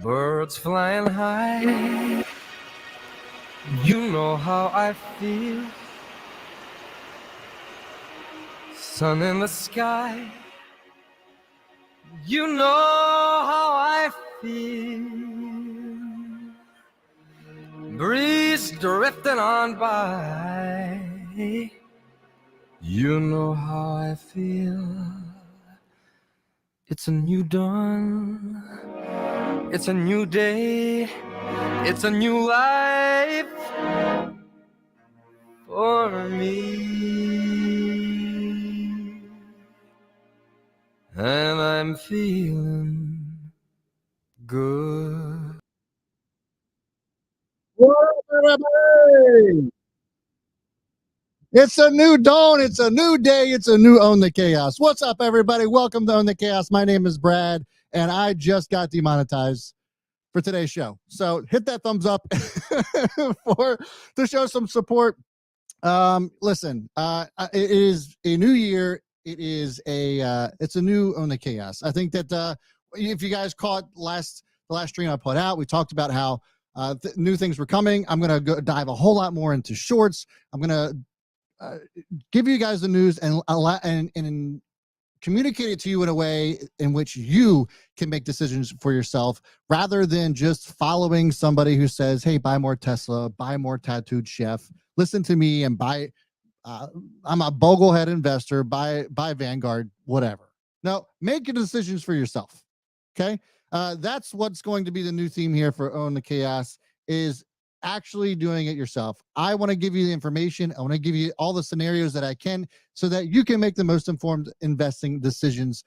Birds flying high, you know how I feel. Sun in the sky, you know how I feel. Breeze drifting on by, you know how I feel. It's a new dawn, it's a new day, it's a new life for me. And I'm feeling good. What up, everybody? It's a new dawn. It's a new day. It's a new Own the Chaos. What's up, everybody? Welcome to Own the Chaos. My name is Brad, and I just got demonetized for today's show. So hit that thumbs up to show some support. Listen, it is a new year. It's a new Own the Chaos. I think that if you guys caught the last stream I put out, we talked about how new things were coming. I'm gonna go dive a whole lot more into shorts. I'm gonna give you guys the news and communicate it to you in a way in which you can make decisions for yourself rather than just following somebody who says, hey, buy more Tesla, buy more Tattooed Chef, listen to me and buy I'm a boglehead investor, buy Vanguard, whatever. No, make your decisions for yourself. Okay. That's what's going to be the new theme here for Own the Chaos, is actually doing it yourself. I want to give you the information. I want to give you all the scenarios that I can so that you can make the most informed investing decisions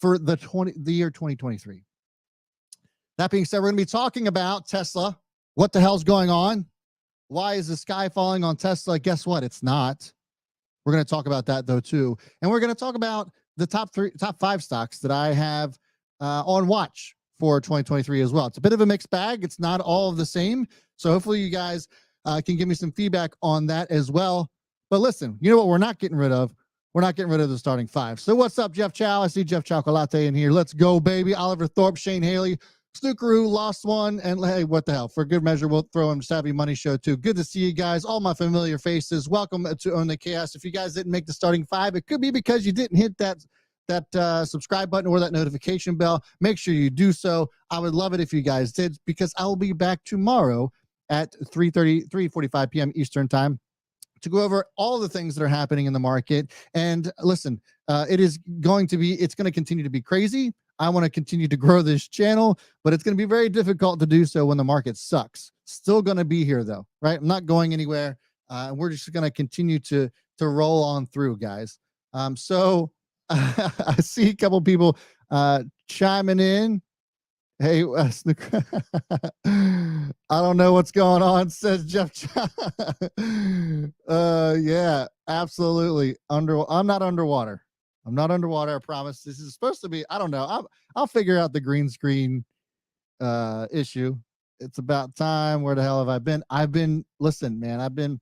for the year 2023. That being said, we're going to be talking about Tesla. What the hell's going on? Why is the sky falling on Tesla? Guess what? It's not. We're going to talk about that though too. And we're going to talk about the top 5 stocks that I have on watch for 2023 as well. It's a bit of a mixed bag. It's not all of the same. So hopefully you guys can give me some feedback on that as well. But listen, you know what we're not getting rid of? We're not getting rid of the starting 5. So what's up, Jeff Chow? I see Jeff Chocolate in here. Let's go, baby. Oliver Thorpe, Shane Haley, Snookeroo, Lost One, and hey, what the hell? For good measure, we'll throw in Savvy Money Show too. Good to see you guys. All my familiar faces. Welcome to Own the Chaos. If you guys didn't make the starting 5, it could be because you didn't hit that subscribe button or that notification bell. Make sure you do so. I would love it if you guys did, because I will be back tomorrow at 3:45 p.m. Eastern time to go over all the things that are happening in the market. And listen, it's going to continue to be crazy. I want to continue to grow this channel, but it's going to be very difficult to do so when the market sucks. Still going to be here though, right? I'm not going anywhere. We're just going to continue to roll on through, guys. So I see a couple people chiming in. Hey, I don't know what's going on, says Jeff. Yeah, absolutely. I'm not underwater. I'm not underwater. I promise. This is supposed to be. I don't know. I'll figure out the green screen issue. It's about time. Where the hell have I been? Listen, man. I've been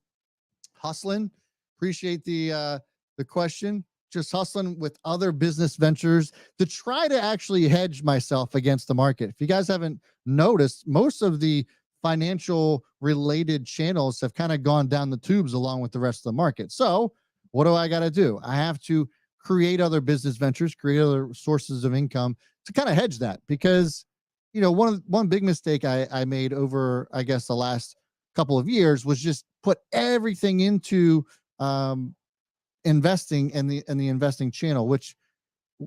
hustling. Appreciate the question. Just hustling with other business ventures to try to actually hedge myself against the market. If you guys haven't noticed, most of the financial related channels have kind of gone down the tubes along with the rest of the market. So what do I got to do? I have to create other business ventures, create other sources of income to kind of hedge that, because one big mistake I made over, I guess, the last couple of years was just put everything into investing in the investing channel, which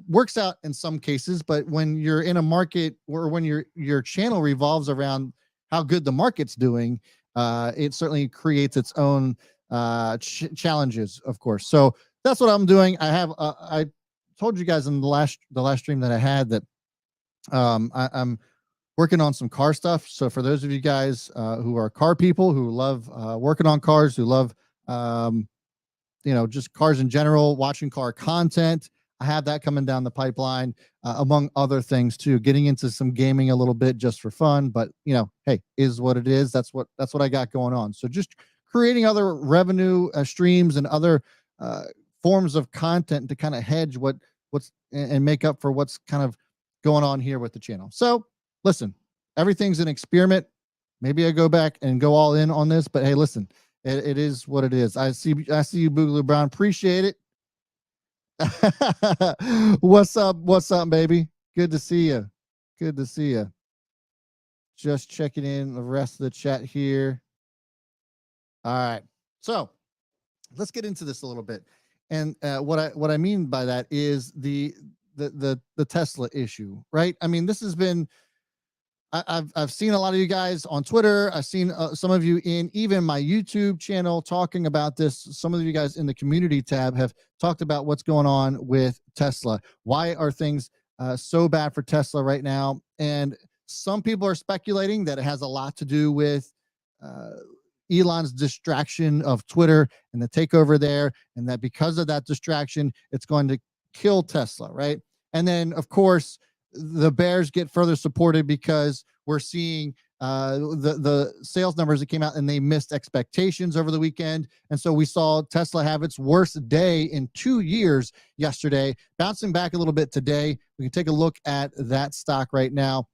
works out in some cases, but when you're in a market or when your channel revolves around how good the market's doing, it certainly creates its own challenges, of course. So that's what I'm doing. I told you guys in the last stream that I had that I'm working on some car stuff. So for those of you guys who are car people, who love working on cars, who love just cars in general, watching car content, I have that coming down the pipeline, among other things too. Getting into some gaming a little bit just for fun, but hey, is what it is. That's what I got going on. So just creating other revenue streams and other forms of content to kind of hedge what's and make up for what's kind of going on here with the channel. So listen, everything's an experiment. Maybe I go back and go all in on this, but hey, listen, it is what it is. I see you, Boogaloo Brown. Appreciate it. What's up? What's up, baby? Good to see you. Good to see you. Just checking in the rest of the chat here. All right. So let's get into this a little bit. And what I mean by that is the Tesla issue, right? I mean, this has been, I've seen a lot of you guys on Twitter. I've seen some of you in even my YouTube channel talking about this. Some of you guys in the community tab have talked about what's going on with Tesla. Why are things so bad for Tesla right now? And some people are speculating that it has a lot to do with Elon's distraction of Twitter and the takeover there, and that because of that distraction, it's going to kill Tesla, right? And then, of course, the bears get further supported because we're seeing the sales numbers that came out and they missed expectations over the weekend. And so we saw Tesla have its worst day in 2 years yesterday, bouncing back a little bit today. We can take a look at that stock right now.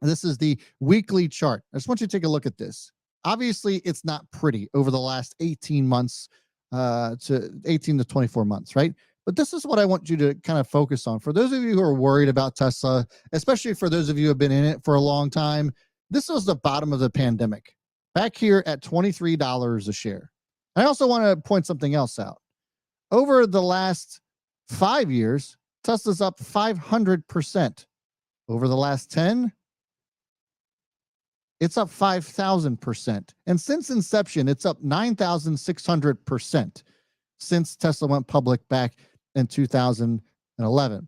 This is the weekly chart. I just want you to take a look at this. Obviously, it's not pretty over the last 18 months to 18 to 24 months, right? But this is what I want you to kind of focus on. For those of you who are worried about Tesla, especially for those of you who have been in it for a long time, this was the bottom of the pandemic, back here at $23 a share. I also want to point something else out. Over the last 5 years, Tesla's up 500%. Over the last 10, it's up 5,000%. And since inception, it's up 9,600% since Tesla went public back in 2011.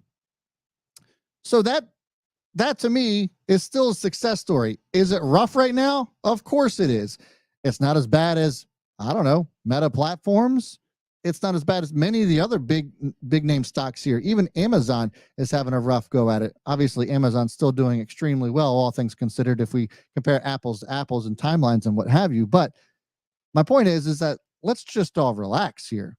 So that to me is still a success story. Is it rough right now? Of course it is. It's not as bad as, I don't know, Meta Platforms. It's not as bad as many of the other big name stocks here. Even Amazon is having a rough go at it. Obviously, Amazon's still doing extremely well, all things considered, if we compare apples to apples and timelines and what have you. But my point is that let's just all relax here.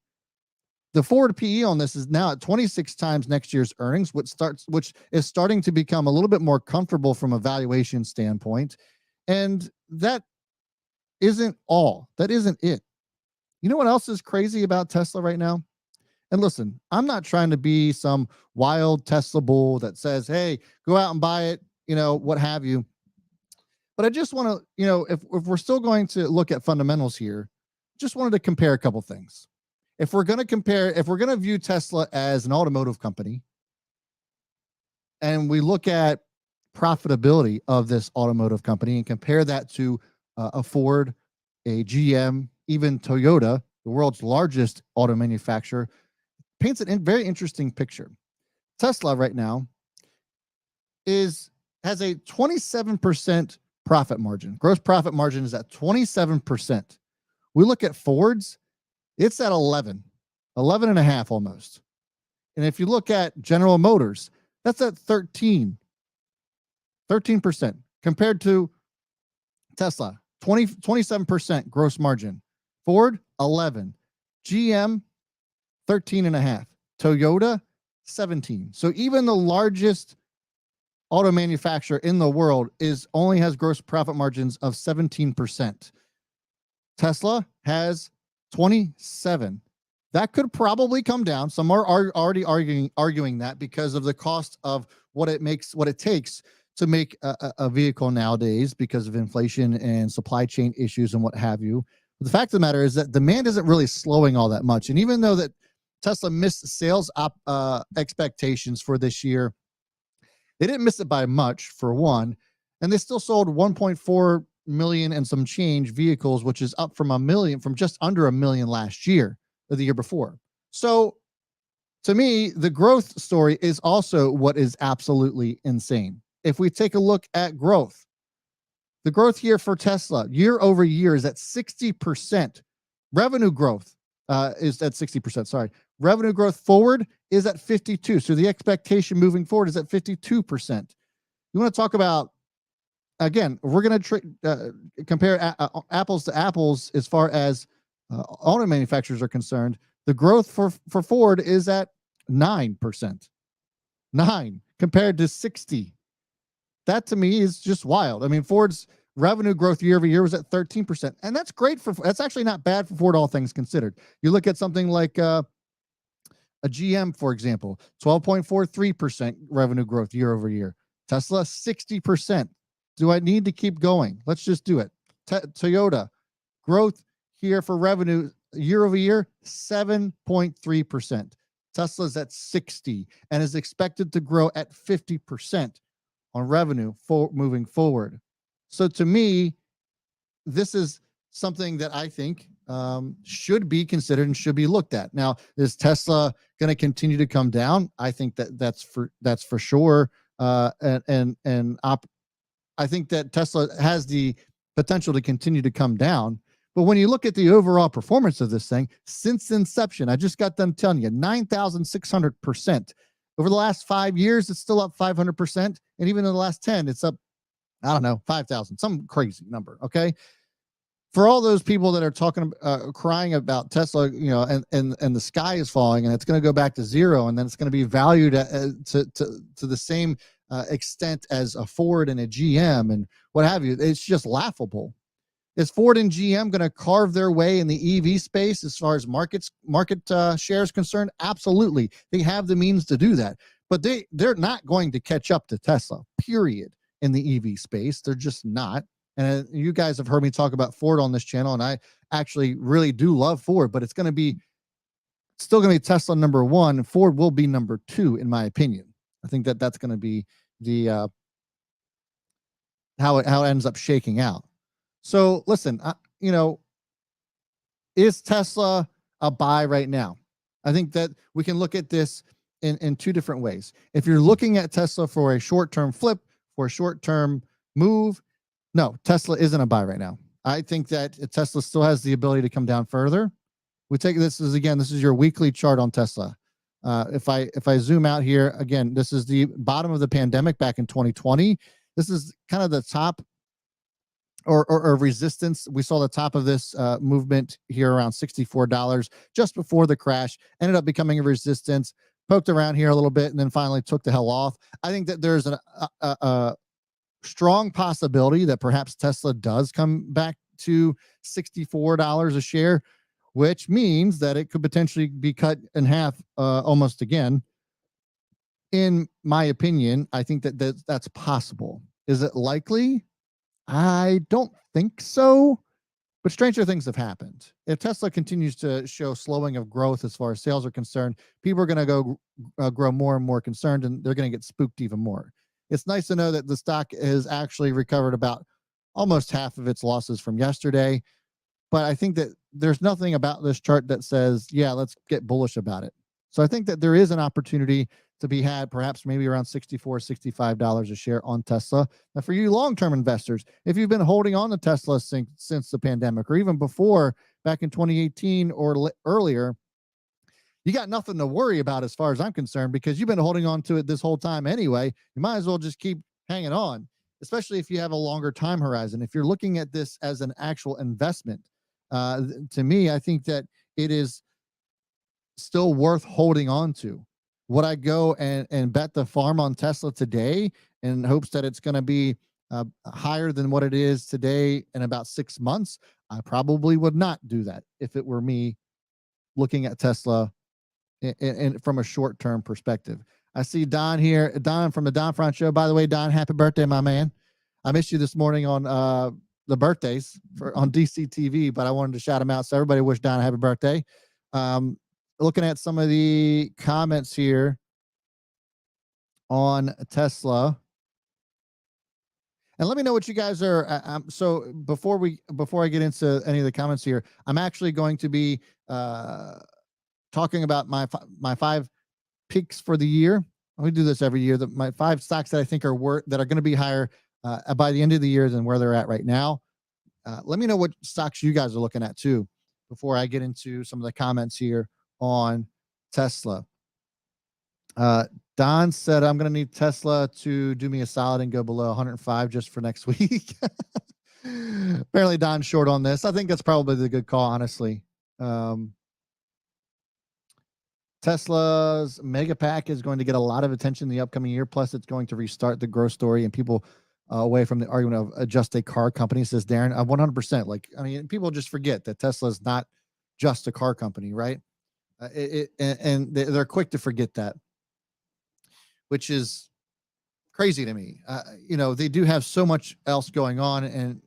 The forward PE on this is now at 26 times next year's earnings, which is starting to become a little bit more comfortable from a valuation standpoint. And that isn't all. That isn't it. You know what else is crazy about Tesla right now? And listen, I'm not trying to be some wild Tesla bull that says, hey, go out and buy it, what have you. But I just want to, if we're still going to look at fundamentals here, just wanted to compare a couple things. If we're going to view Tesla as an automotive company, and we look at profitability of this automotive company and compare that to a Ford, a GM, even Toyota, the world's largest auto manufacturer, paints a very interesting picture. Tesla right now has a 27% profit margin. Gross profit margin is at 27%. We look at Ford's, it's at 11 and a half almost. And if you look at General Motors, that's at 13% compared to Tesla, 27% gross margin. Ford, 11. GM, 13 and a half. Toyota, 17. So even the largest auto manufacturer in the world only has gross profit margins of 17%. Tesla has 27. That could probably come down. Some are already arguing that because of the cost of what it takes to make a vehicle nowadays because of inflation and supply chain issues and what have you. But the fact of the matter is that demand isn't really slowing all that much. And even though that Tesla missed sales expectations for this year, they didn't miss it by much, for one, and they still sold 1.4 million and some change vehicles, which is up from just under a million last year or the year before. So to me, the growth story is also what is absolutely insane. If we take a look at growth, the growth here for Tesla year over year is at 60%. Revenue growth is at 60%. Sorry. Revenue growth forward is at 52. So the expectation moving forward is at 52%. You want to talk about, again, we're going to compare apples to apples as far as auto manufacturers are concerned. The growth for Ford is at 9%. 9 compared to 60. that to me is just wild. I mean, Ford's revenue growth year over year was at 13%, and that's great that's actually not bad for Ford, all things considered. You look at something like a GM, for example, 12.43% revenue growth year over year. Tesla, 60%. Do I need to keep going? Let's just do it. Toyota, growth here for revenue year over year, 7.3%. Tesla's at 60 and is expected to grow at 50% on revenue moving forward. So to me, this is something that I think should be considered and should be looked at. Now, is Tesla going to continue to come down? I think that's for sure. I think that Tesla has the potential to continue to come down. But when you look at the overall performance of this thing since inception, I just got done telling you 9,600%. Over the last 5 years, it's still up 500%. And even in the last 10, it's up, I don't know, 5,000, some crazy number. Okay. For all those people that are talking, crying about Tesla, you know, and the sky is falling and it's going to go back to zero, and then it's going to be valued to the same extent as a Ford and a GM and what have you. It's just laughable. Is Ford and GM going to carve their way in the EV space as far as market share is concerned? Absolutely. They have the means to do that, but they're not going to catch up to Tesla, period, in the EV space. They're just not. And you guys have heard me talk about Ford on this channel, and I actually really do love Ford, but it's still going to be Tesla number one, and Ford will be number two, in my opinion. I think that's going to be the how it ends up shaking out. So listen, is Tesla a buy right now? I think that we can look at this in two different ways. If you're looking at Tesla for a short-term flip, for a short-term move, no, Tesla isn't a buy right now. I think that Tesla still has the ability to come down further. We take this is your weekly chart on Tesla. If I zoom out here again, this is the bottom of the pandemic back in 2020. This is kind of the top or resistance. We saw the top of this movement here around $64 just before the crash, ended up becoming a resistance, poked around here a little bit, and then finally took the hell off. I think that there's a strong possibility that perhaps Tesla does come back to $64 a share, which means that it could potentially be cut in half almost again. In my opinion, I think that's possible. Is it likely? I don't think so, but stranger things have happened. If Tesla continues to show slowing of growth as far as sales are concerned, people are going to go grow more and more concerned, and they're going to get spooked even more. It's nice to know that the stock has actually recovered about almost half of its losses from yesterday, but I think that there's nothing about this chart that says, yeah, let's get bullish about it. So I think that there is an opportunity to be had, perhaps maybe around $64, $65 a share on Tesla. Now, for you long-term investors, if you've been holding on to Tesla since the pandemic, or even before, back in 2018 or earlier, you got nothing to worry about as far as I'm concerned, because you've been holding on to it this whole time anyway. You might as well just keep hanging on, especially if you have a longer time horizon. If you're looking at this as an actual investment, to me, I think that it is still worth holding on to. Would I go and bet the farm on Tesla today in hopes that it's going to be higher than what it is today in about 6 months? I probably would not do that if it were me looking at Tesla from a short-term perspective. I see Don here, Don from the Don Front Show. By the way, Don, happy birthday, my man. I missed you this morning on the birthdays on DC TV, but I wanted to shout him out. So everybody wish Don a happy birthday. Looking at some of the comments here on Tesla, and let me know what you guys are. So before I get into any of the comments here, I'm actually going to be talking about my 5 picks for the year. We do this every year. My 5 stocks that I think are going to be higher by the end of the year than where they're at right now. Let me know what stocks you guys are looking at too before I get into some of the comments here on Tesla. Don said, I'm going to need Tesla to do me a solid and go below 105 just for next week. Apparently Don's short on this. I think that's probably the good call, honestly. Tesla's mega pack is going to get a lot of attention in the upcoming year. Plus, it's going to restart the growth story, and people away from the argument of just a car company, says Darren. 100%. Like, I mean, people just forget that Tesla is not just a car company, right? And they're quick to forget that, which is crazy to me. They do have so much else going on, and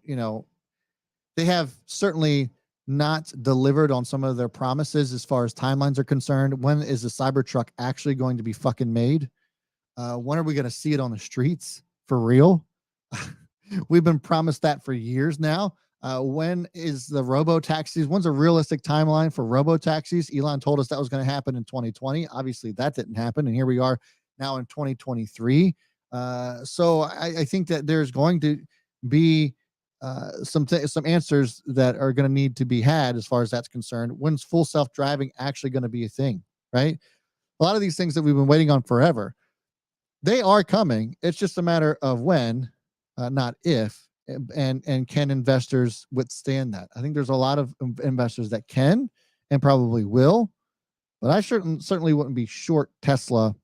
they have certainly not delivered on some of their promises as far as timelines are concerned. When is the Cybertruck actually going to be fucking made? When are we going to see it on the streets for real? We've been promised that for years now. When is the robo taxis? When's a realistic timeline for robo taxis? Elon told us that was going to happen in 2020. Obviously, that didn't happen, and here we are now in 2023. So I think that there's going to be some answers that are going to need to be had as far as that's concerned. When's full self-driving actually going to be a thing, right? A lot of these things that we've been waiting on forever, they are coming. It's just a matter of when, not if. And can investors withstand that? I think there's a lot of investors that can and probably will, but I certainly wouldn't be short Tesla.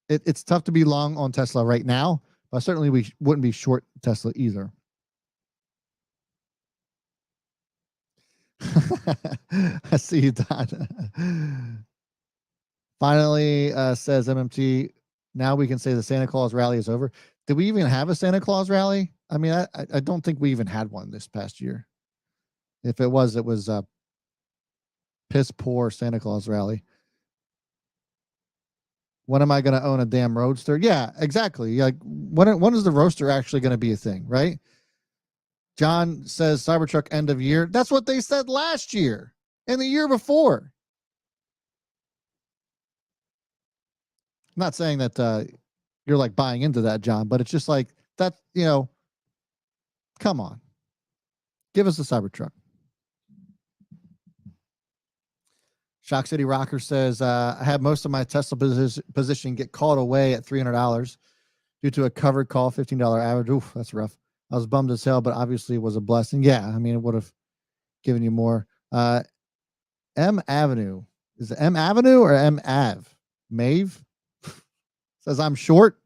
It's tough to be long on Tesla right now, but certainly we wouldn't be short Tesla either. I see you, Don. Finally, says MMT, now we can say the Santa Claus rally is over. Did we even have a Santa Claus rally? I mean, I don't think we even had one this past year. If it was a piss poor Santa Claus rally. When am I going to own a damn Roadster? Yeah, exactly. Like, when is the Roadster actually going to be a thing, right? John says Cybertruck end of year. That's what they said last year and the year before. I'm not saying that you're like buying into that, John, but it's just like that, come on. Give us a Cybertruck. Shock City Rocker says, I had most of my Tesla position get called away at $300 due to a covered call, $15 average. Oof, that's rough. I was bummed as hell, but obviously it was a blessing. Yeah, I mean, it would have given you more. M Avenue. Is it M Avenue or M Ave? Mave says, I'm short.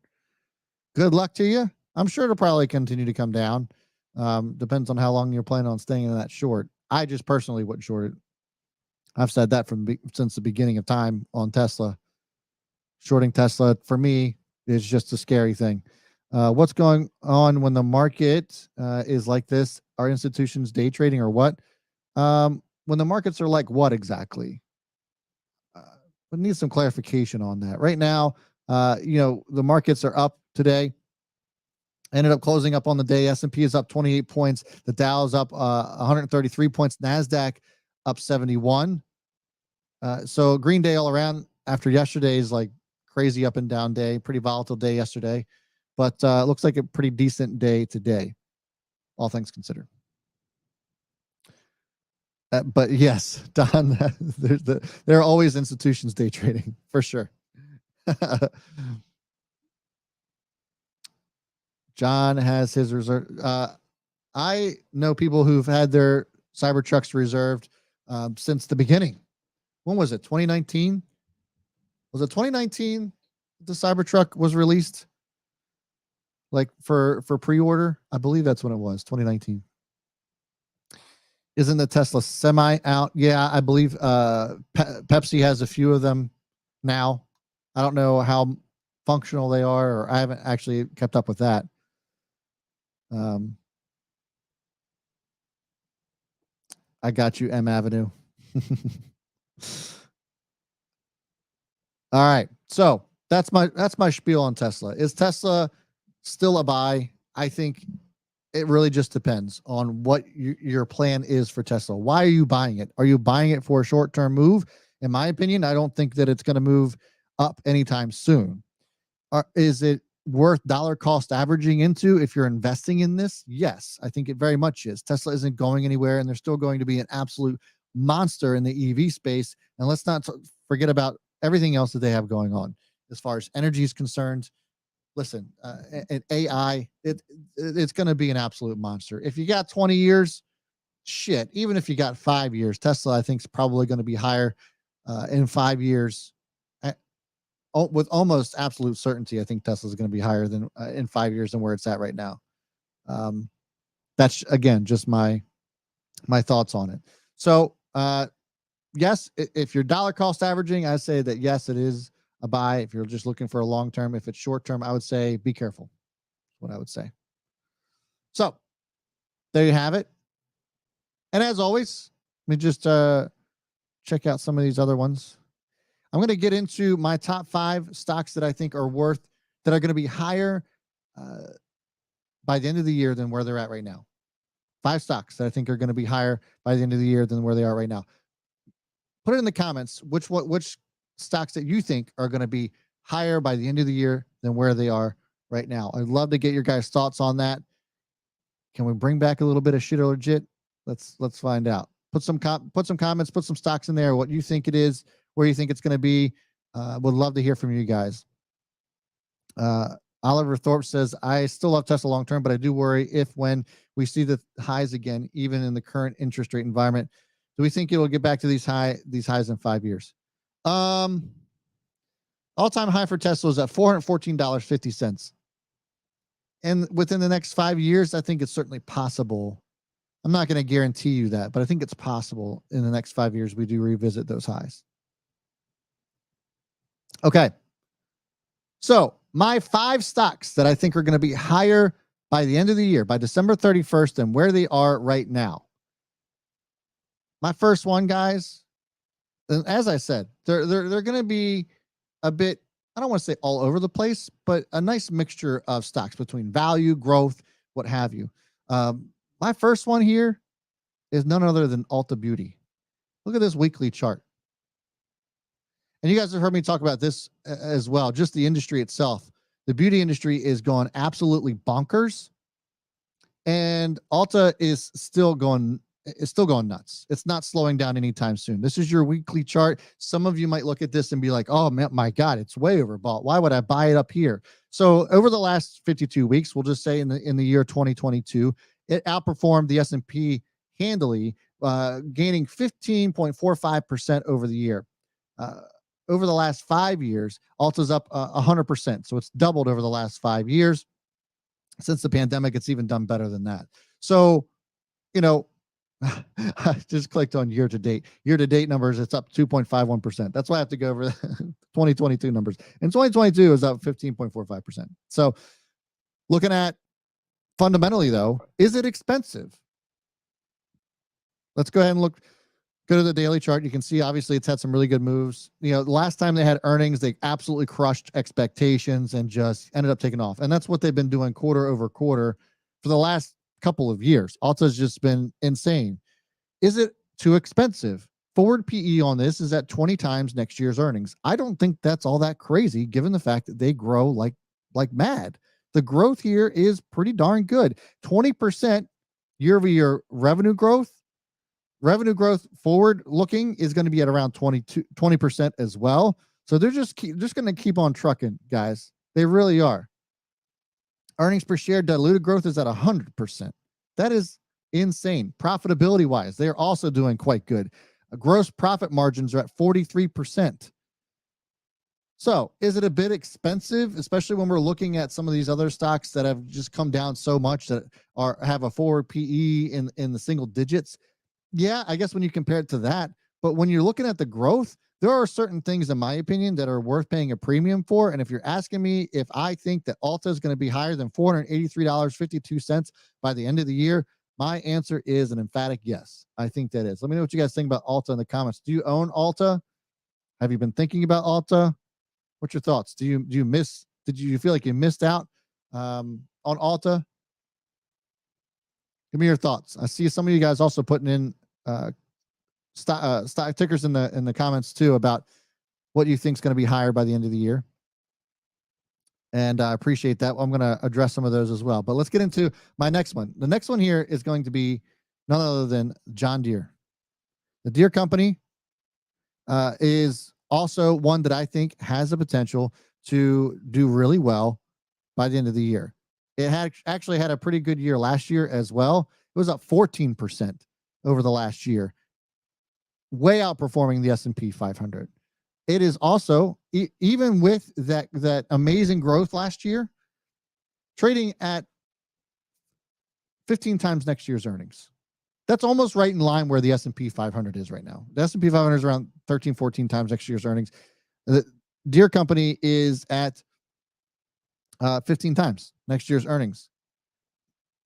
Good luck to you. I'm sure it'll probably continue to come down. Depends on how long you're planning on staying in that short. I just personally wouldn't short it. I've said that since the beginning of time on Tesla. Shorting Tesla, for me, is just a scary thing. What's going on when the market is like this? Are institutions day trading or what? When the markets are like what exactly? We need some clarification on that. Right now, the markets are up today. Ended up closing up on the day. S&P is up 28 points. The Dow is up 133 points. NASDAQ up 71. So green day all around after yesterday's like crazy up and down day, pretty volatile day yesterday, but it looks like a pretty decent day today, all things considered. But yes, Don, there are always institutions day trading for sure. John has his reserve. I know people who've had their Cybertrucks reserved since the beginning. When was it? 2019? Was it 2019 the Cybertruck was released? Like for pre-order? I believe that's when it was, 2019. Isn't the Tesla Semi out? Yeah, I believe Pepsi has a few of them now. I don't know how functional they are, or I haven't actually kept up with that. I got you, M Avenue. All right. So that's my spiel on Tesla. Is Tesla still a buy? I think it really just depends on what your plan is for Tesla. Why are you buying it? Are you buying it for a short-term move? In my opinion, I don't think that it's going to move up anytime soon. Is it worth dollar cost averaging into if you're investing in this? Yes, I think it very much is. Tesla isn't going anywhere, and they're still going to be an absolute monster in the EV space. And let's not forget about everything else that they have going on as far as energy is concerned. Listen, and AI, it's going to be an absolute monster. If you got 20 years, shit, even if you got 5 years, Tesla, I think, is probably going to be higher in 5 years. with almost absolute certainty, I think Tesla is going to be higher than in 5 years than where it's at right now. That's again just my thoughts on it. So yes, if you're dollar cost averaging, I say that yes, it is a buy. If you're just looking for a long term, if it's short term, I would say be careful. That's what I would say. So there you have it. And as always, let me just check out some of these other ones. I'm going to get into my top 5 stocks that I think are that are going to be higher by the end of the year than where they're at right now. 5 stocks that I think are going to be higher by the end of the year than where they are right now. Put it in the comments which stocks that you think are going to be higher by the end of the year than where they are right now. I'd love to get your guys' thoughts on that. Can we bring back a little bit of shit or legit? Let's find out. Put some comments, put some stocks in there, what you think it is, where you think it's going to be. Would love to hear from you guys. Oliver Thorpe says, I still love Tesla long term, but I do worry when we see the highs again, even in the current interest rate environment. Do we think it'll get back to these highs in 5 years? All-time high for Tesla is at $414.50. And within the next 5 years, I think it's certainly possible. I'm not going to guarantee you that, but I think it's possible in the next 5 years we do revisit those highs. Okay. So my 5 stocks that I think are going to be higher by the end of the year, by December 31st, than where they are right now. My first one, guys, as I said, they're going to be a bit, I don't want to say all over the place, but a nice mixture of stocks between value, growth, what have you. My first one here is none other than Ulta Beauty. Look at this weekly chart. And you guys have heard me talk about this as well, just the industry itself. The beauty industry is going absolutely bonkers. And Ulta is still going nuts. It's not slowing down anytime soon. This is your weekly chart. Some of you might look at this and be like, oh, my God, it's way overbought. Why would I buy it up here? So over the last 52 weeks, we'll just say in the year 2022, it outperformed the S&P handily, gaining 15.45% over the year. Over the last 5 years, Ulta's up 100%. So it's doubled over the last 5 years. Since the pandemic, it's even done better than that. So, I just clicked on year to date. Year to date numbers, it's up 2.51%. That's why I have to go over the 2022 numbers. And 2022 is up 15.45%. So looking at fundamentally, though, is it expensive? Let's go ahead and go to the daily chart. You can see, obviously, it's had some really good moves. The last time they had earnings, they absolutely crushed expectations and just ended up taking off. And that's what they've been doing quarter over quarter for the last couple of years. Ulta's just been insane. Is it too expensive? Forward PE on this is at 20 times next year's earnings. I don't think that's all that crazy, given the fact that they grow like mad. The growth here is pretty darn good. 20% year-over-year revenue growth. Revenue growth forward looking is going to be at around 20% as well. So they're just going to keep on trucking, guys. They really are. Earnings per share diluted growth is at 100%. That is insane. Profitability wise, they're also doing quite good. Gross profit margins are at 43%. So is it a bit expensive, especially when we're looking at some of these other stocks that have just come down so much that have a forward PE in the single digits? Yeah, I guess when you compare it to that, but when you're looking at the growth, there are certain things, in my opinion, that are worth paying a premium for. And if you're asking me if I think that Ulta is going to be higher than $483.52 by the end of the year, my answer is an emphatic yes. I think that is. Let me know what you guys think about Ulta in the comments. Do you own Ulta? Have you been thinking about Ulta? What's your thoughts? Did you feel like you missed out on Ulta? Give me your thoughts. I see some of you guys also putting in stock tickers in the comments too about what you think is going to be higher by the end of the year. And I appreciate that. I'm going to address some of those as well. But let's get into my next one. The next one here is going to be none other than John Deere. The Deere company is also one that I think has the potential to do really well by the end of the year. It actually had a pretty good year last year as well. It was up 14% over the last year, way outperforming the S&P 500. It is also even with that amazing growth last year, trading at 15 times next year's earnings. That's almost right in line where the S&P 500 is right now. The S&P 500 is around 13, 14 times next year's earnings. The Deere Company is at 15 times next year's earnings.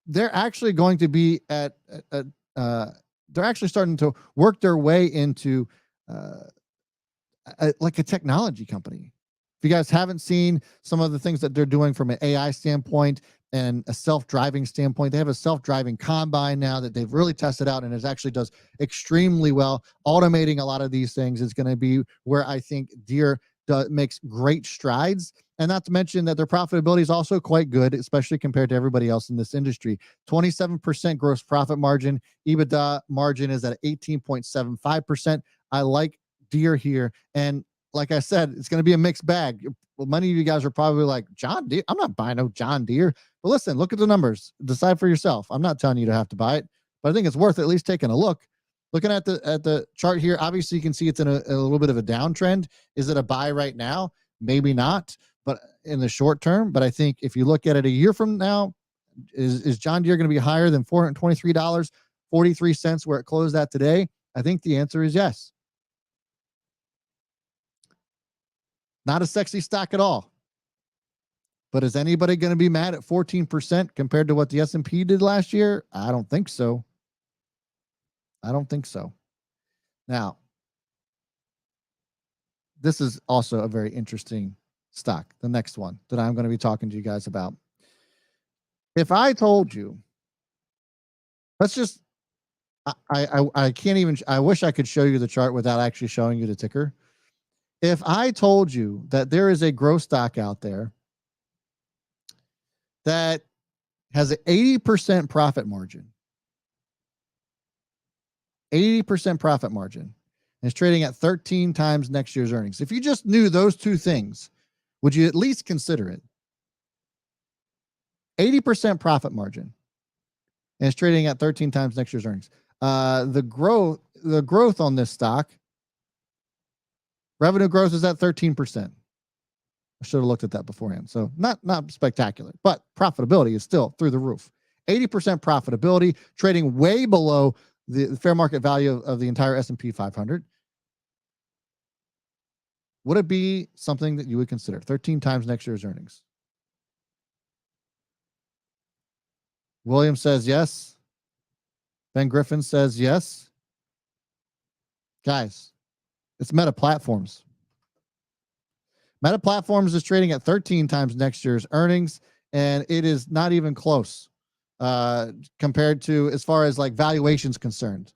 They're actually going to be they're actually starting to work their way into like a technology company. If you guys haven't seen some of the things that they're doing from an AI standpoint and a self-driving standpoint, they have a self-driving combine now that they've really tested out, and it actually does extremely well. Automating a lot of these things is going to be where I think Deere makes great strides. And not to mention that their profitability is also quite good, especially compared to everybody else in this industry. 27% gross profit margin. EBITDA margin is at 18.75%. I like Deere here. And like I said, it's going to be a mixed bag. Well, many of you guys are probably like, John Deere? I'm not buying no John Deere. But listen, look at the numbers. Decide for yourself. I'm not telling you to have to buy it, but I think it's worth at least taking a look. Looking at the chart here, obviously you can see it's in a little bit of a downtrend. Is it a buy right now? Maybe not, but in the short term. But I think if you look at it a year from now, is John Deere going to be higher than $423.43 where it closed at today? I think the answer is yes. Not a sexy stock at all. But is anybody going to be mad at 14% compared to what the S&P did last year? I don't think so. I don't think so. Now, this is also a very interesting stock, the next one that I'm going to be talking to you guys about. If I told you, let's just, I can't even, I wish I could show you the chart without actually showing you the ticker. If I told you that there is a growth stock out there that has an 80% profit margin, 80% profit margin, and is trading at 13 times next year's earnings. If you just knew those two things, would you at least consider it? 80% profit margin, and it's trading at 13 times next year's earnings. The growth on this stock, revenue growth is at 13%. I should have looked at that beforehand. So not spectacular, but profitability is still through the roof. 80% profitability, trading way below the fair market value of the entire S&P 500. Would it be something that you would consider? 13 times next year's earnings. William says yes. Ben Griffin says yes. Guys, it's Meta Platforms. Meta Platforms is trading at 13 times next year's earnings, and it is not even close compared to, as far as like valuations concerned,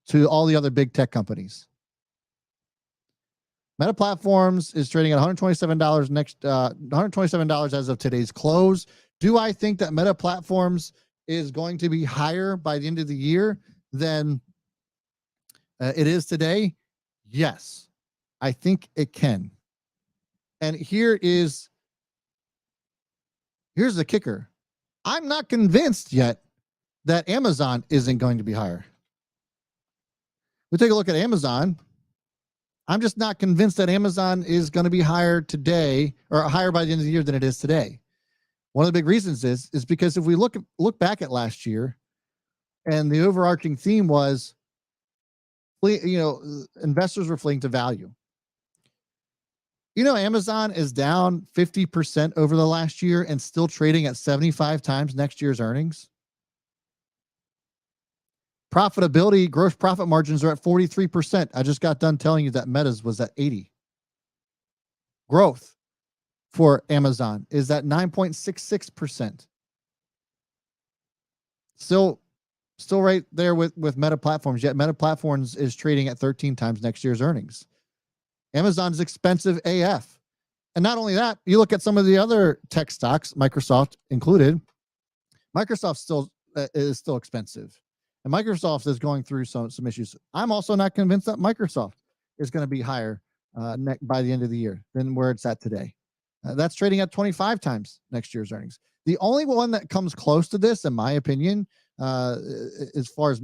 to all the other big tech companies. Meta Platforms is trading at $127 $127 as of today's close. Do I think that Meta Platforms is going to be higher by the end of the year than it is today? Yes, I think it can. And here's the kicker. I'm not convinced yet that Amazon isn't going to be higher. We take a look at Amazon. I'm just not convinced that Amazon is going to be higher today or higher by the end of the year than it is today. One of the big reasons is because if we look back at last year, and the overarching theme was, investors were fleeing to value. Amazon is down 50% over the last year and still trading at 75 times next year's earnings. Profitability, gross profit margins are at 43%. I just got done telling you that Meta's was at 80. Growth for Amazon is at 9.66%. Still right there with Meta Platforms, yet Meta Platforms is trading at 13 times next year's earnings. Amazon's expensive AF. And not only that, you look at some of the other tech stocks, Microsoft included. Microsoft is still expensive. And Microsoft is going through some issues. I'm also not convinced that Microsoft is going to be higher by the end of the year than where it's at today. That's trading at 25 times next year's earnings. The only one that comes close to this, in my opinion, as far as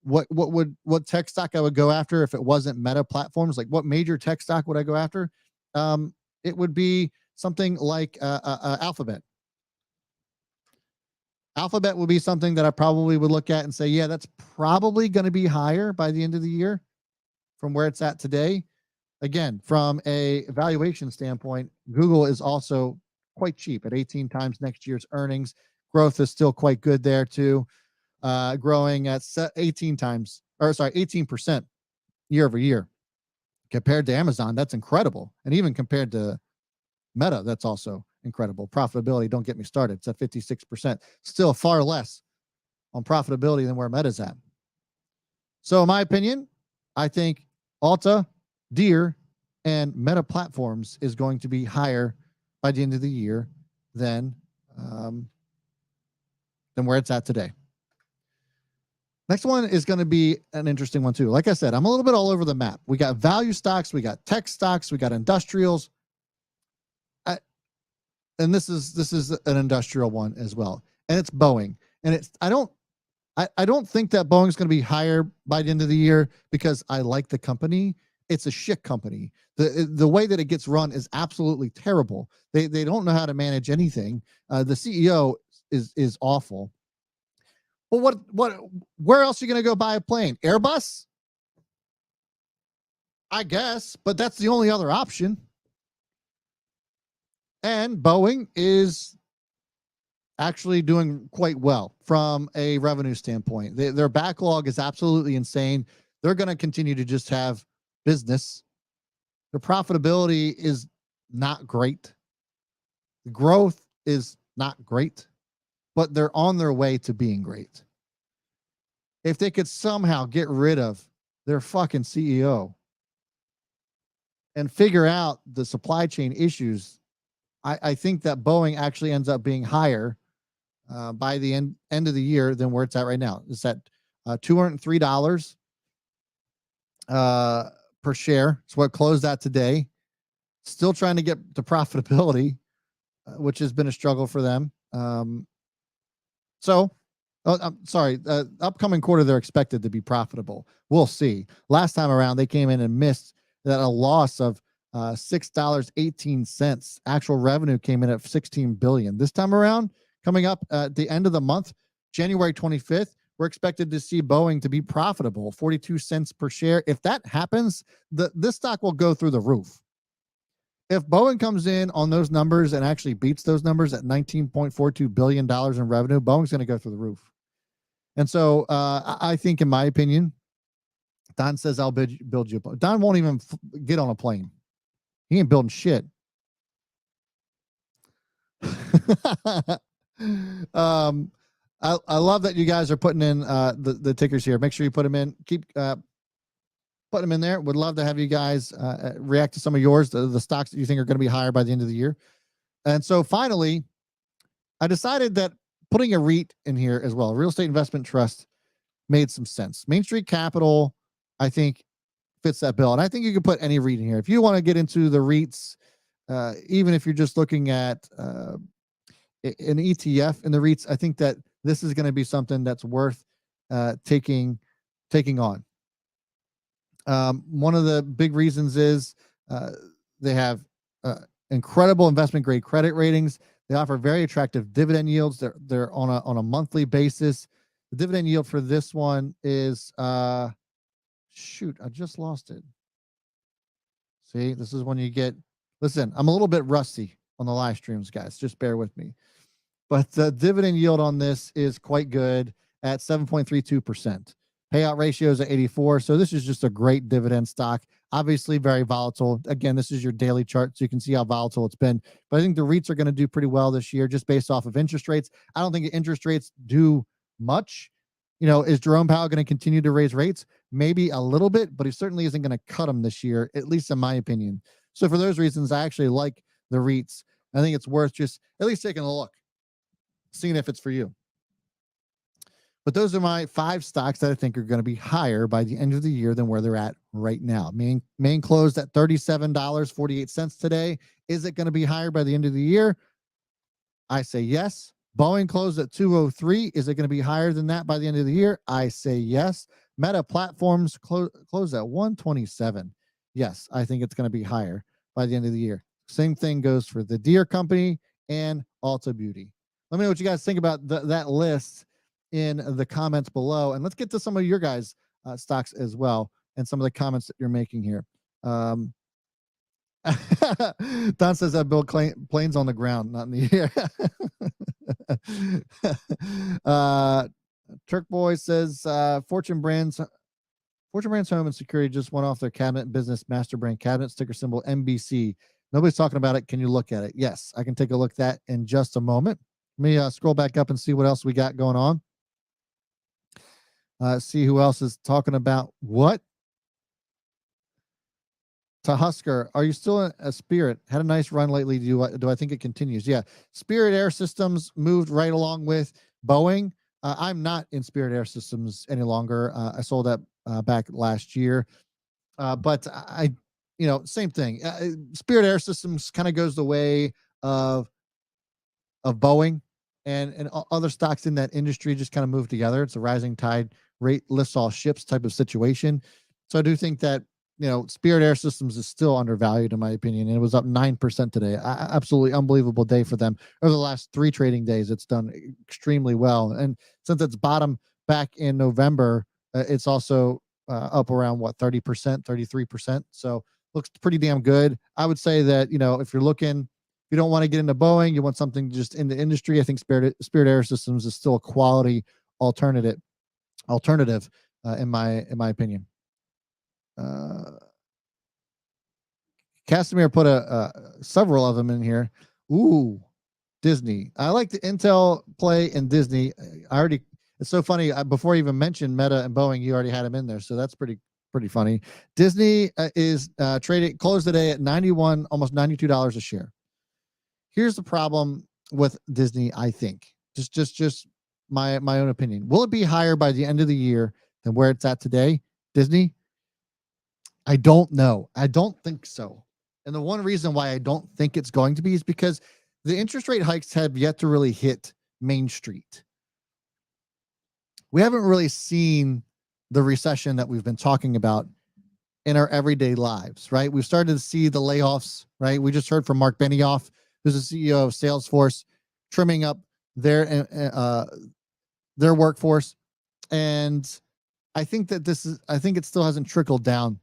what tech stock I would go after if it wasn't Meta Platforms, like what major tech stock would I go after? it would be something like Alphabet. Alphabet would be something that I probably would look at and say, yeah, that's probably going to be higher by the end of the year from where it's at today. Again, from a valuation standpoint, Google is also quite cheap at 18 times next year's earnings. Growth is still quite good there too, growing at 18% year over year. Compared to Amazon, that's incredible. And even compared to Meta, that's also incredible. Profitability, don't get me started. It's at 56%. Still far less on profitability than where Meta's at. So in my opinion, I think Alta, Deer, and Meta Platforms is going to be higher by the end of the year than where it's at today. Next one is going to be an interesting one too. Like I said, I'm a little bit all over the map. We got value stocks, we got tech stocks, we got industrials. And this is an industrial one as well. And it's Boeing. And I don't think that Boeing's going to be higher by the end of the year because I like the company. It's a shit company. The way that it gets run is absolutely terrible. They don't know how to manage anything. The CEO is awful. But where else are you going to go buy a plane? Airbus? I guess, but that's the only other option. And Boeing is actually doing quite well from a revenue standpoint. Their backlog is absolutely insane. They're going to continue to just have business. Their profitability is not great. The growth is not great, but they're on their way to being great. If they could somehow get rid of their fucking CEO and figure out the supply chain issues, I think that Boeing actually ends up being higher by the end of the year than where it's at right now. It's at $203 per share. It's what closed at today. Still trying to get to profitability, which has been a struggle for them. I'm sorry. Upcoming quarter, they're expected to be profitable. We'll see. Last time around, they came in and missed that a loss of $6.18. Actual revenue came in at $16 billion. This time around, coming up at the end of the month, January 25th, we're expected to see Boeing to be profitable, 42 cents per share. If that happens, this stock will go through the roof. If Boeing comes in on those numbers and actually beats those numbers at $19.42 billion in revenue, Boeing's going to go through the roof. And so I think, in my opinion, Don says, I'll build you a plane. Don won't even get on a plane. He ain't building shit. I love that you guys are putting in the tickers here. Make sure you put them in. Keep putting them in there. Would love to have you guys react to some of yours, the stocks that you think are going to be higher by the end of the year. And so finally, I decided that putting a REIT in here as well, Real Estate Investment Trust, made some sense. Main Street Capital, I think, fits that bill. And I think you could put any REIT in here. If you want to get into the REITs, even if you're just looking at an ETF in the REITs, I think that this is going to be something that's worth taking on. One of the big reasons is they have incredible investment grade credit ratings. They offer very attractive dividend yields. They're on a monthly basis. The dividend yield for this one is shoot, I just lost it. See, this is when you get, listen, I'm a little bit rusty on the live streams, guys. Just bear with me. But the dividend yield on this is quite good at 7.32%. Payout ratio is at 84. So this is just a great dividend stock. Obviously very volatile. Again, this is your daily chart, so you can see how volatile it's been. But I think the REITs are going to do pretty well this year just based off of interest rates. I don't think interest rates do much. You know, is Jerome Powell going to continue to raise rates? Maybe a little bit, but he certainly isn't going to cut them this year, at least in my opinion. So for those reasons, I actually like the REITs. I think it's worth just at least taking a look, seeing if it's for you. But those are my 5 stocks that I think are going to be higher by the end of the year than where they're at right now. Main closed at $37.48 today. Is it going to be higher by the end of the year? I say yes. Boeing closed at 203. Is it going to be higher than that by the end of the year? I say yes. Meta Platforms closed at 127. Yes, I think it's going to be higher by the end of the year. Same thing goes for the Deere Company and Alta Beauty. Let me know what you guys think about that list in the comments below. And let's get to some of your guys' stocks as well and some of the comments that you're making here. Don says I build planes on the ground, not in the air. Turk Boy says Fortune Brands Home and Security just went off their cabinet business master brand cabinet, sticker symbol MBC. Nobody's talking about it. Can you look at it? Yes, I can take a look at that in just a moment. Let me scroll back up and see what else we got going on. See who else is talking about what. Husker, are you still a Spirit? Had a nice run lately. Do I think it continues? Yeah. Spirit Air Systems moved right along with Boeing. I'm not in Spirit Air Systems any longer. I sold that back last year. But same thing. Spirit Air Systems kind of goes the way of Boeing and other stocks in that industry just kind of move together. It's a rising tide rate lifts all ships type of situation. So I do think that Spirit Air Systems is still undervalued in my opinion, and it was up 9% today. Absolutely unbelievable day for them. Over the last 3 trading days, it's done extremely well. And since it's bottom back in November, it's also up around 30%, 33%. So looks pretty damn good. I would say that, if you're looking, if you don't want to get into Boeing, you want something just in the industry, I think Spirit Air Systems is still a quality alternative in my opinion. Casimir put several of them in here. Ooh, Disney. I like the Intel play in Disney. It's so funny. Before I even mentioned Meta and Boeing, you already had them in there. So that's pretty funny. Disney is traded closed today at $91, almost $92 a share. Here's the problem with Disney. I think just my own opinion. Will it be higher by the end of the year than where it's at today? Disney? I don't know. I don't think so. And the one reason why I don't think it's going to be is because the interest rate hikes have yet to really hit Main Street. We haven't really seen the recession that we've been talking about in our everyday lives, right? We've started to see the layoffs, right? We just heard from Mark Benioff, who's the CEO of Salesforce, trimming up their workforce. And I think that it still hasn't trickled down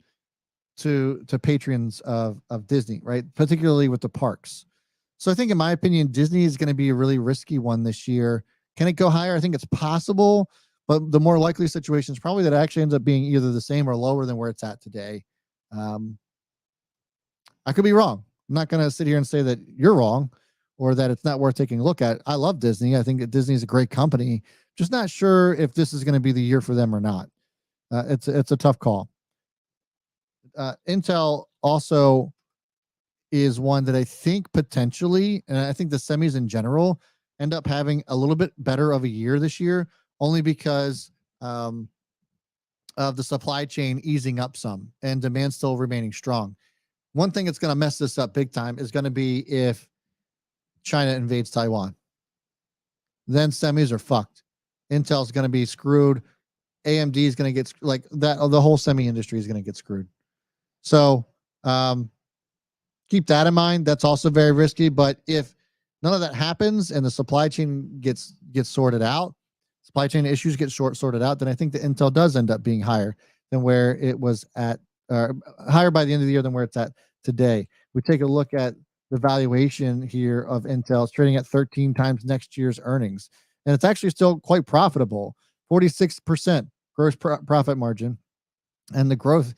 to patrons of Disney, right? Particularly with the parks. So I think, in my opinion, Disney is going to be a really risky one this year. Can it go higher? I think it's possible, but the more likely situation is probably that it actually ends up being either the same or lower than where it's at today. I could be wrong. I'm not going to sit here and say that you're wrong or that it's not worth taking a look at. I love Disney. I think that Disney is a great company. Just not sure if this is going to be the year for them or not. It's a tough call. Intel also is one that I think potentially, and I think the semis in general end up having a little bit better of a year this year, only because of the supply chain easing up some and demand still remaining strong. One thing that's going to mess this up big time is going to be if China invades Taiwan. Then semis are fucked. Intel's going to be screwed. AMD is going to get like that. The whole semi industry is going to get screwed. So keep that in mind. That's also very risky. But if none of that happens and the supply chain gets sorted out, supply chain issues get sorted out, then I think the Intel does end up being higher than where it was at, higher by the end of the year than where it's at today. We take a look at the valuation here of Intel. It's trading at 13 times next year's earnings, and it's actually still quite profitable. 46% gross profit margin, and the growth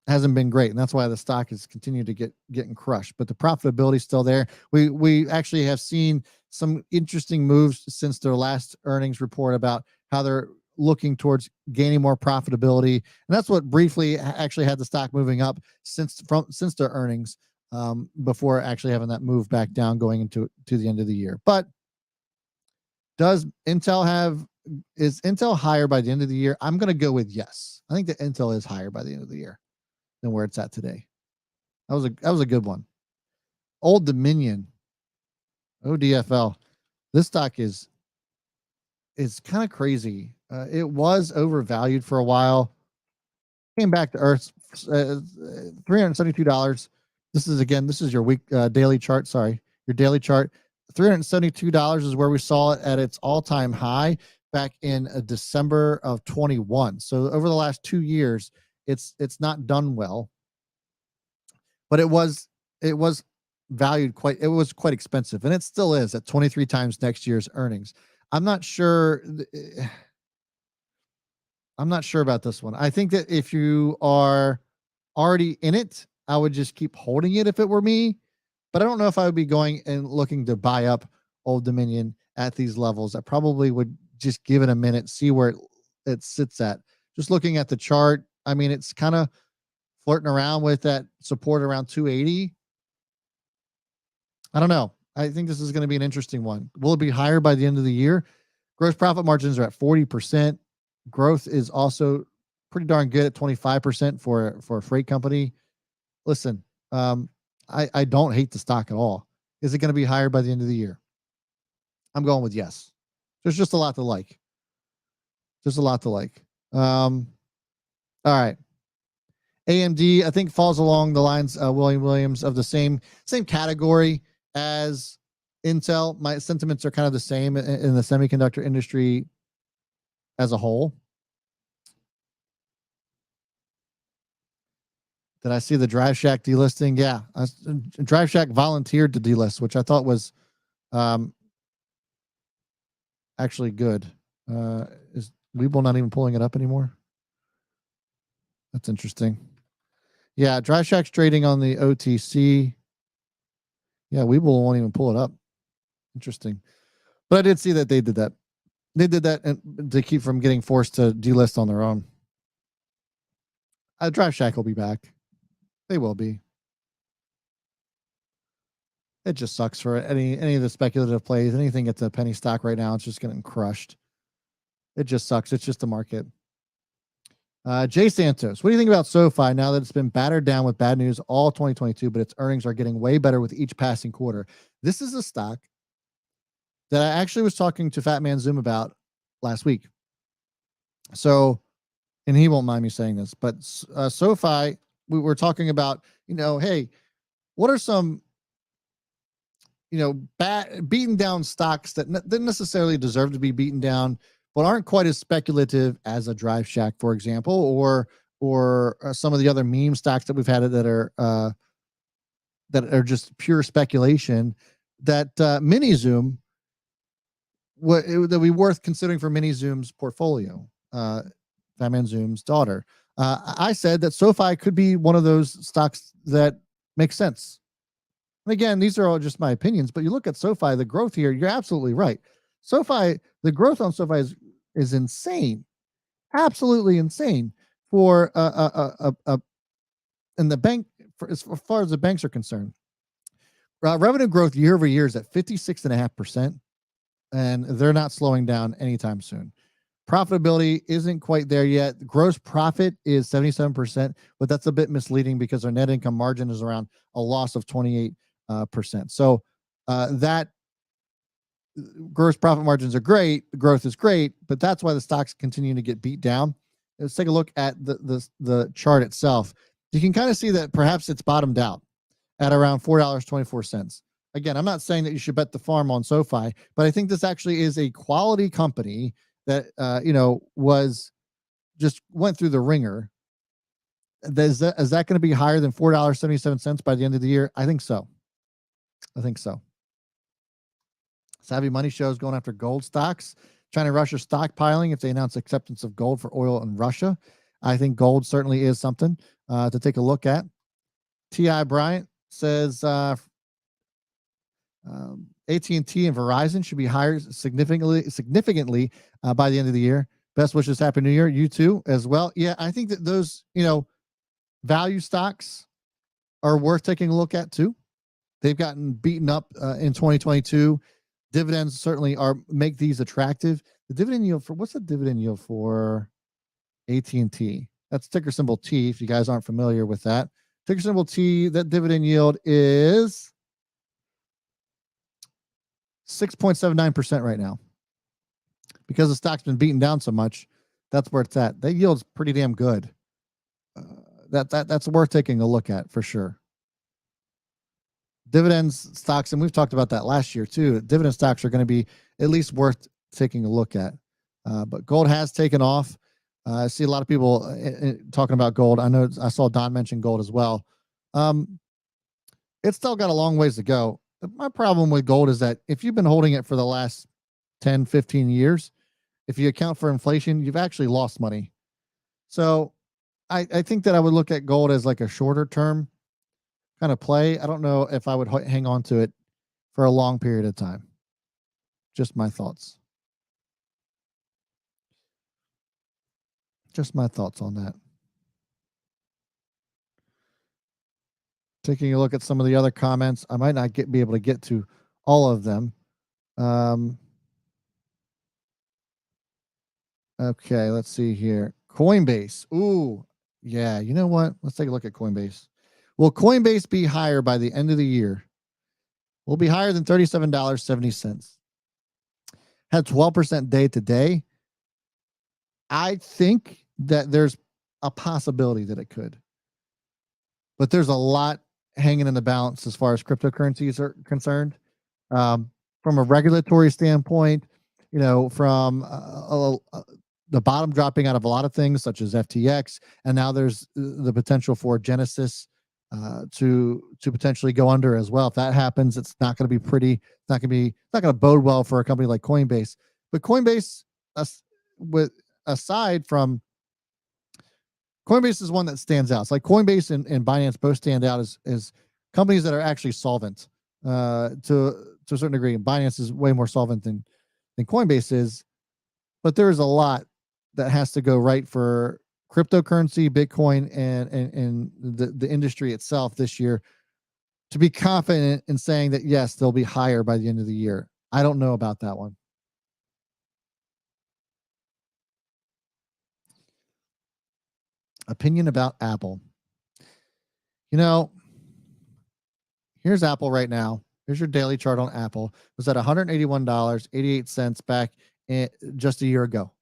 hasn't been great, and that's why the stock has continued to getting crushed. But the profitability is still there. We actually have seen some interesting moves since their last earnings report about how they're looking towards gaining more profitability, and that's what briefly actually had the stock moving up since their earnings, before actually having that move back down going into the end of the year. But is Intel higher by the end of the year? I'm going to go with yes. I think that Intel is higher by the end of the year than where it's at today. That was a good one. Old Dominion, ODFL. This stock is kind of crazy. It was overvalued for a while. Came back to earth, $372. This is your week daily chart. Sorry, your daily chart. $372 is where we saw it at its all-time high back in December of 21. So over the last 2 years, it's not done well, but it was valued it was quite expensive, and it still is at 23 times next year's earnings. I'm not sure about this one. I think that if you are already in it, I would just keep holding it if it were me. But I don't know if I would be going and looking to buy up Old Dominion at these levels. I probably would just give it a minute, see where it sits at. Just looking at the chart, I mean, it's kind of flirting around with that support around 280. I don't know. I think this is going to be an interesting one. Will it be higher by the end of the year? Gross profit margins are at 40%. Growth is also pretty darn good at 25% for a freight company. Listen, I don't hate the stock at all. Is it going to be higher by the end of the year? I'm going with yes. There's just a lot to like. All right. AMD, I think, falls along the lines, William Williams, of the same category as Intel. My sentiments are kind of the same in the semiconductor industry as a whole. Did I see the Drive Shack delisting? Yeah. Drive Shack volunteered to delist, which I thought was actually good. Is Webull not even pulling it up anymore? That's interesting. Yeah, Drive Shack's trading on the OTC. Yeah, Webull won't even pull it up. Interesting. But I did see that they did that. They did that to keep from getting forced to delist on their own. Drive Shack will be back. They will be. It just sucks for any of the speculative plays. Anything at the penny stock right now, it's just getting crushed. It just sucks. It's just the market. Jay Santos, what do you think about SoFi now that it's been battered down with bad news all 2022, but its earnings are getting way better with each passing quarter? This is a stock that I actually was talking to Fat Man Zoom about last week. So, and he won't mind me saying this, but SoFi, we were talking about, hey, what are some, beaten down stocks that didn't necessarily deserve to be beaten down, but aren't quite as speculative as a Drive Shack, for example, or some of the other meme stocks that we've had that are just pure speculation. That MiniZoom, that would be worth considering for MiniZoom's portfolio. Fatman Zoom's daughter. I said that SoFi could be one of those stocks that makes sense. And again, these are all just my opinions, but you look at SoFi, the growth here, you're absolutely right. SoFi, the growth on SoFi is insane, absolutely insane for and the bank, as far as the banks are concerned. Revenue growth year over year is at 56.5%, and they're not slowing down anytime soon. Profitability isn't quite there yet. Gross profit is 77%, but that's a bit misleading because our net income margin is around a loss of 28%. So that gross profit margins are great. The growth is great, but that's why the stocks continue to get beat down. Let's take a look at the chart itself. You can kind of see that perhaps it's bottomed out at around $4.24. Again, I'm not saying that you should bet the farm on SoFi, but I think this actually is a quality company that went through the ringer. Is that going to be higher than $4.77 by the end of the year? I think so. Savvy Money Show is going after gold stocks. China-Russia stockpiling if they announce acceptance of gold for oil in Russia. I think gold certainly is something to take a look at. T.I. Bryant says AT&T and Verizon should be higher significantly by the end of the year. Best wishes. Happy New Year. You too as well. Yeah, I think that those, value stocks are worth taking a look at too. They've gotten beaten up in 2022. Dividends certainly make these attractive. The dividend yield what's the dividend yield for AT&T? That's ticker symbol T. If you guys aren't familiar with that, ticker symbol T, that dividend yield is 6.79% right now. Because the stock's been beaten down so much, that's where it's at. That yield's pretty damn good. That's worth taking a look at for sure. dividends stocks, and we've talked about that last year too. Dividend stocks are going to be at least worth taking a look at. But gold has taken off. I see a lot of people talking about gold. I know I saw Don mention gold as well. It's still got a long ways to go. My problem with gold is that if you've been holding it for the last 10, 15 years, if you account for inflation, you've actually lost money. So I think that I would look at gold as like a shorter term kind of play. I don't know if I would hang on to it for a long period of time. Just my thoughts. Just my thoughts on that. Taking a look at some of the other comments, I might not be able to get to all of them. Okay, let's see here. Coinbase. Ooh, yeah. You know what? Let's take a look at Coinbase. Will Coinbase be higher by the end of the year? Will be higher than $37.70. Had 12% day to day. I think that there's a possibility that it could, but there's a lot hanging in the balance as far as cryptocurrencies are concerned. From a regulatory standpoint, from the bottom dropping out of a lot of things such as FTX, and now there's the potential for Genesis to potentially go under as well. If that happens, it's not going to be pretty. It's not going to bode well for a company like Coinbase. But Coinbase, aside from Coinbase, is one that stands out. It's like Coinbase and Binance both stand out as companies that are actually solvent to a certain degree. And Binance is way more solvent than Coinbase is. But there is a lot that has to go right for cryptocurrency, Bitcoin, and the industry itself this year to be confident in saying that, yes, they'll be higher by the end of the year. I don't know about that one. Opinion about Apple. Here's Apple right now. Here's your daily chart on Apple. It was at $181.88 back just a year ago,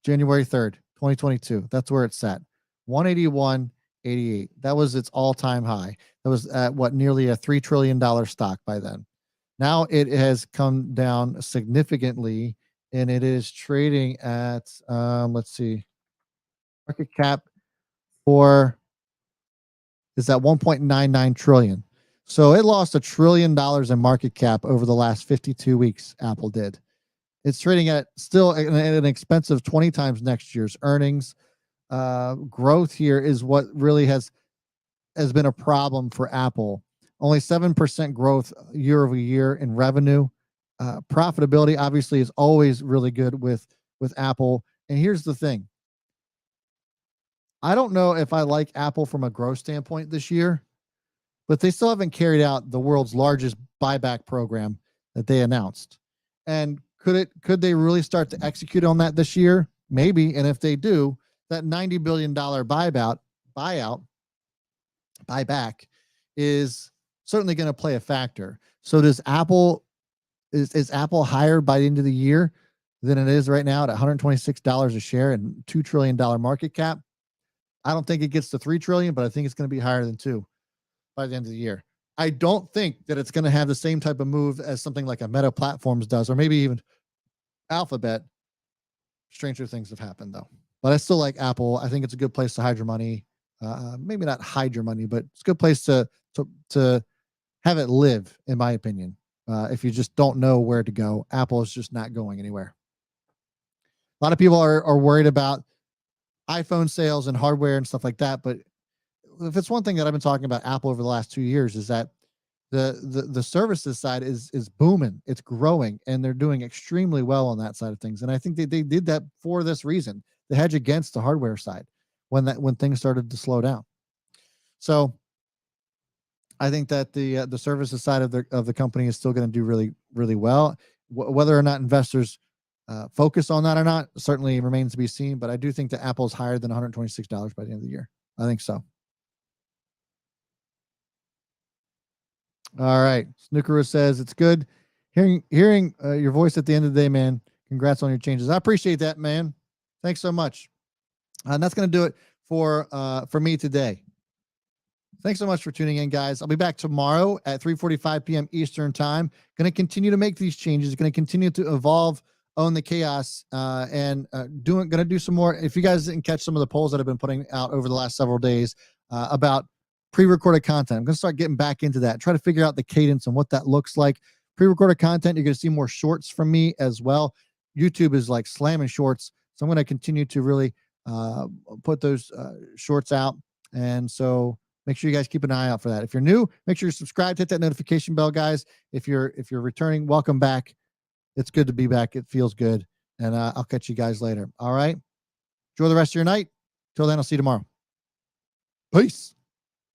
January 3rd, 2022. That's where it's at. 181.88. That was its all-time high. That was at nearly a $3 trillion stock by then. Now it has come down significantly, and it is trading at let's see, market cap is at 1.99 trillion. So it lost $1 trillion in market cap over the last 52 weeks. Apple did. It's trading at still at an expensive 20 times next year's earnings. Growth here is what really has been a problem for Apple. Only 7% growth year over year in revenue. Profitability obviously is always really good with Apple. And here's the thing. I don't know if I like Apple from a growth standpoint this year, but they still haven't carried out the world's largest buyback program that they announced. And could they really start to execute on that this year? Maybe. And if they do, that $90 billion buyback is certainly going to play a factor. So does Apple, is Apple higher by the end of the year than it is right now at $126 a share and $2 trillion market cap? I don't think it gets to 3 trillion, but I think it's going to be higher than 2 by the end of the year. I don't think that it's going to have the same type of move as something like a Meta Platforms does, or maybe even Alphabet. Stranger things have happened though. But I still like Apple. I think it's a good place to hide your money. Maybe not hide your money, but it's a good place to have it live, in my opinion. If you just don't know where to go, Apple is just not going anywhere. A lot of people are worried about iPhone sales and hardware and stuff like that. But if it's one thing that I've been talking about Apple over the last 2 years, is that the services side is booming. It's growing, and they're doing extremely well on that side of things. And I think they did that for this reason, to hedge against the hardware side when things started to slow down. So I think that the services side of the company is still going to do really, really well. Whether or not investors focus on that or not certainly remains to be seen. But I do think that Apple is higher than $126 by the end of the year. I think so. All right. Snookeroo says it's good hearing your voice at the end of the day, man. Congrats on your changes. I appreciate that, man. Thanks so much. And that's going to do it for me today. Thanks so much for tuning in, guys. I'll be back tomorrow at 3:45 p.m. Eastern time. Going to continue to make these changes. Going to continue to evolve, Own the Chaos, and going to do some more. If you guys didn't catch some of the polls that I've been putting out over the last several days about pre-recorded content, I'm going to start getting back into that. Try to figure out the cadence and what that looks like. Pre-recorded content, you're going to see more shorts from me as well. YouTube is like slamming shorts, so I'm going to continue to really put those shorts out. And so make sure you guys keep an eye out for that. If you're new, make sure you're subscribed, hit that notification bell, guys. If you're returning, welcome back. It's good to be back. It feels good. And I'll catch you guys later. All right. Enjoy the rest of your night. Till then, I'll see you tomorrow. Peace.